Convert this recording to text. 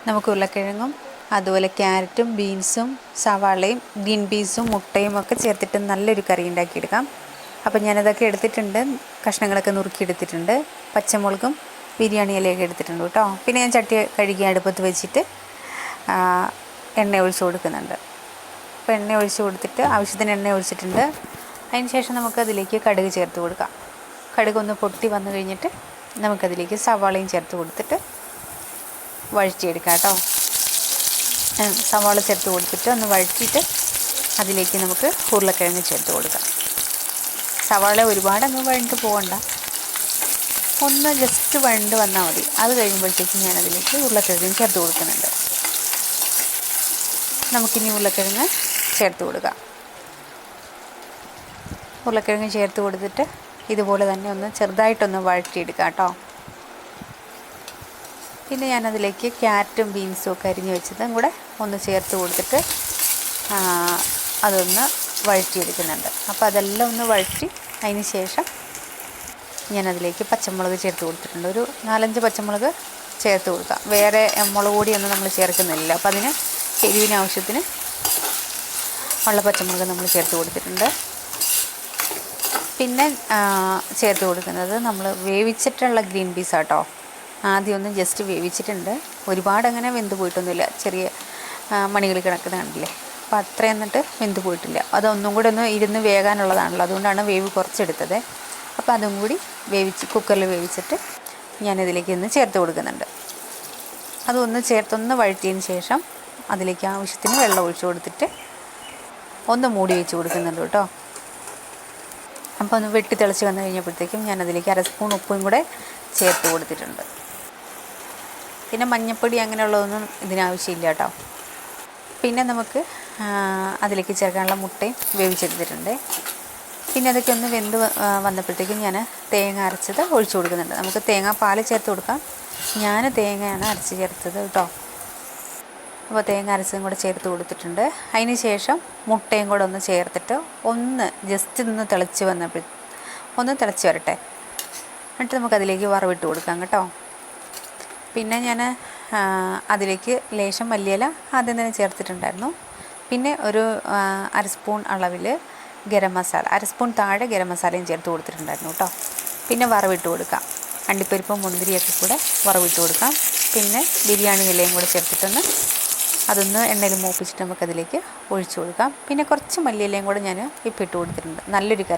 നമുക്ക് ഉരുളക്കിഴങ്ങും അതുപോലെ ക്യാരറ്റും ബീൻസും സവാളയും ഗ്രീൻ പീസും മുട്ടയും ഒക്കെ ചേർത്തിട്ട് നല്ലൊരു കറി ഉണ്ടാക്കിയെടുക്കാം. അപ്പോൾ ഞാനതൊക്കെ എടുത്തിട്ടുണ്ട്, കഷ്ണങ്ങളൊക്കെ നുറുക്കിയെടുത്തിട്ടുണ്ട്. പച്ചമുളകും ബിരിയാണി ഇലയൊക്കെ എടുത്തിട്ടുണ്ട് കേട്ടോ. പിന്നെ ഞാൻ ചട്ടി കഴുകി അടുപ്പത്ത് വെച്ചിട്ട് എണ്ണ ഒഴിച്ച് കൊടുക്കുന്നുണ്ട്. അപ്പോൾ എണ്ണ ഒഴിച്ച് കൊടുത്തിട്ട് ആവശ്യത്തിന് എണ്ണ ഒഴിച്ചിട്ടുണ്ട്. അതിന് ശേഷം നമുക്കതിലേക്ക് കടുക് ചേർത്ത് കൊടുക്കാം. കടുക് ഒന്ന് പൊട്ടി വന്നു കഴിഞ്ഞിട്ട് നമുക്കതിലേക്ക് സവാളയും ചേർത്ത് കൊടുത്തിട്ട് വഴറ്റിയെടുക്കാം കേട്ടോ. സവാള ചേർത്ത് കൊടുത്തിട്ട് ഒന്ന് വഴറ്റിയിട്ട് അതിലേക്ക് നമുക്ക് ഉരുളക്കിഴങ്ങ് ചേർത്ത് കൊടുക്കാം. സവാള ഒരുപാടങ്ങ് വഴണ്ട് പോകണ്ട, ഒന്ന് ജസ്റ്റ് വഴണ്ട് വന്നാൽ മതി. അത് കഴിയുമ്പോഴത്തേക്കും ഞാനതിലേക്ക് ഉരുളക്കിഴങ്ങ് ചേർത്ത് കൊടുക്കുന്നുണ്ട്. നമുക്കിനി ഉരുളക്കിഴങ്ങ് ചേർത്ത് കൊടുക്കാം. ഉരുളക്കിഴങ്ങ് ചേർത്ത് കൊടുത്തിട്ട് ഇതുപോലെ തന്നെ ഒന്ന് ചെറുതായിട്ടൊന്ന് വഴറ്റിയെടുക്കാം കേട്ടോ. പിന്നെ ഞാനതിലേക്ക് ക്യാരറ്റും ബീൻസും ഒക്കെ അരിഞ്ഞ് വെച്ചതും കൂടെ ഒന്ന് ചേർത്ത് കൊടുത്തിട്ട് അതൊന്ന് വഴറ്റിയെടുക്കുന്നുണ്ട്. അപ്പോൾ അതെല്ലാം ഒന്ന് വഴറ്റി അതിന് ശേഷം ഞാനതിലേക്ക് പച്ചമുളക് ചേർത്ത് കൊടുത്തിട്ടുണ്ട്. ഒരു 4-5 പച്ചമുളക് ചേർത്ത് കൊടുക്കാം. വേറെ മുളക് പൊടിയൊന്നും നമ്മൾ ചേർക്കുന്നില്ല. അപ്പോൾ അതിന് എരിവിന് ആവശ്യത്തിന് ഉള്ള പച്ചമുളക് നമ്മൾ ചേർത്ത് കൊടുത്തിട്ടുണ്ട്. പിന്നെ ചേർത്ത് കൊടുക്കുന്നത് നമ്മൾ വേവിച്ചിട്ടുള്ള ഗ്രീൻ പീസ് ആട്ടോ. ആദ്യം ഒന്ന് ജസ്റ്റ് വേവിച്ചിട്ടുണ്ട്. ഒരുപാട് അങ്ങനെ വെന്ത് പോയിട്ടൊന്നുമില്ല, ചെറിയ മണികൾ കിടക്കുന്നത് കണ്ടില്ലേ. അപ്പോൾ അത്ര എന്നിട്ട് വെന്ത് പോയിട്ടില്ല. അതൊന്നും കൂടെ ഒന്ന് ഇരുന്ന് വേകാനുള്ളതാണല്ലോ, അതുകൊണ്ടാണ് വേവ് കുറച്ചെടുത്തത്. അപ്പോൾ അതും കൂടി കുക്കറിൽ വേവിച്ചിട്ട് ഞാനിതിലേക്ക് ഒന്ന് ചേർത്ത് കൊടുക്കുന്നുണ്ട്. അതൊന്ന് ചേർത്തൊന്ന് വഴറ്റിയതിന് ശേഷം അതിലേക്ക് ആവശ്യത്തിന് വെള്ളം ഒഴിച്ച് കൊടുത്തിട്ട് ഒന്ന് മൂടി വെച്ച് കൊടുക്കുന്നുണ്ട് കേട്ടോ. അപ്പോൾ ഒന്ന് വെട്ടി തിളച്ച് വന്നു കഴിഞ്ഞപ്പോഴത്തേക്കും ഞാനതിലേക്ക് 1/2 സ്പൂൺ ഉപ്പും കൂടെ ചേർത്ത് കൊടുത്തിട്ടുണ്ട്. പിന്നെ മഞ്ഞൾപ്പൊടി അങ്ങനെയുള്ളതൊന്നും ഇതിനാവശ്യമില്ല കേട്ടോ. പിന്നെ നമുക്ക് അതിലേക്ക് ചേർക്കാനുള്ള മുട്ടയും വേവിച്ചെടുത്തിട്ടുണ്ട്. പിന്നെ അതൊക്കെ ഒന്ന് വെന്ത് വന്നപ്പോഴത്തേക്കും ഞാൻ തേങ്ങ അരച്ചത് ഒഴിച്ചു കൊടുക്കുന്നുണ്ട്. നമുക്ക് തേങ്ങാപ്പാൽ ചേർത്ത് കൊടുക്കാം. ഞാൻ തേങ്ങയാണ് അരച്ച് ചേർത്തത് കേട്ടോ. അപ്പോൾ തേങ്ങ അരച്ചതും കൂടെ ചേർത്ത് കൊടുത്തിട്ടുണ്ട്. അതിന് ശേഷം മുട്ടയും കൂടെ ഒന്ന് ചേർത്തിട്ട് ഒന്ന് ജസ്റ്റ് ഒന്ന് തിളച്ച് വരട്ടെ. എന്നിട്ട് നമുക്കതിലേക്ക് വറവിട്ട് കൊടുക്കാം കേട്ടോ. പിന്നെ ഞാൻ അതിലേക്ക് ലേശം മല്ലിയില ആദ്യം തന്നെ ചേർത്തിട്ടുണ്ടായിരുന്നു. പിന്നെ ഒരു 1/2 സ്പൂൺ അളവിൽ ഗരം മസാല, 1/2 സ്പൂൺ താഴെ ഗരം മസാലയും ചേർത്ത് കൊടുത്തിട്ടുണ്ടായിരുന്നു കേട്ടോ. പിന്നെ വറവിട്ട് കൊടുക്കാം. അണ്ടിപ്പരിപ്പും മുന്തിരിയൊക്കെ കൂടെ വറവിട്ട് കൊടുക്കാം. പിന്നെ ബിരിയാണി ഇലയും കൂടെ ചേർത്തിട്ടൊന്ന് അതൊന്ന് എണ്ണയിൽ മൂപ്പിച്ചിട്ട് നമുക്കതിലേക്ക് ഒഴിച്ചു കൊടുക്കാം. പിന്നെ കുറച്ച് മല്ലിയിലയും കൂടെ ഞാൻ ഇപ്പോൾ ഇട്ട് കൊടുത്തിട്ടുണ്ട്. നല്ലൊരു കറി.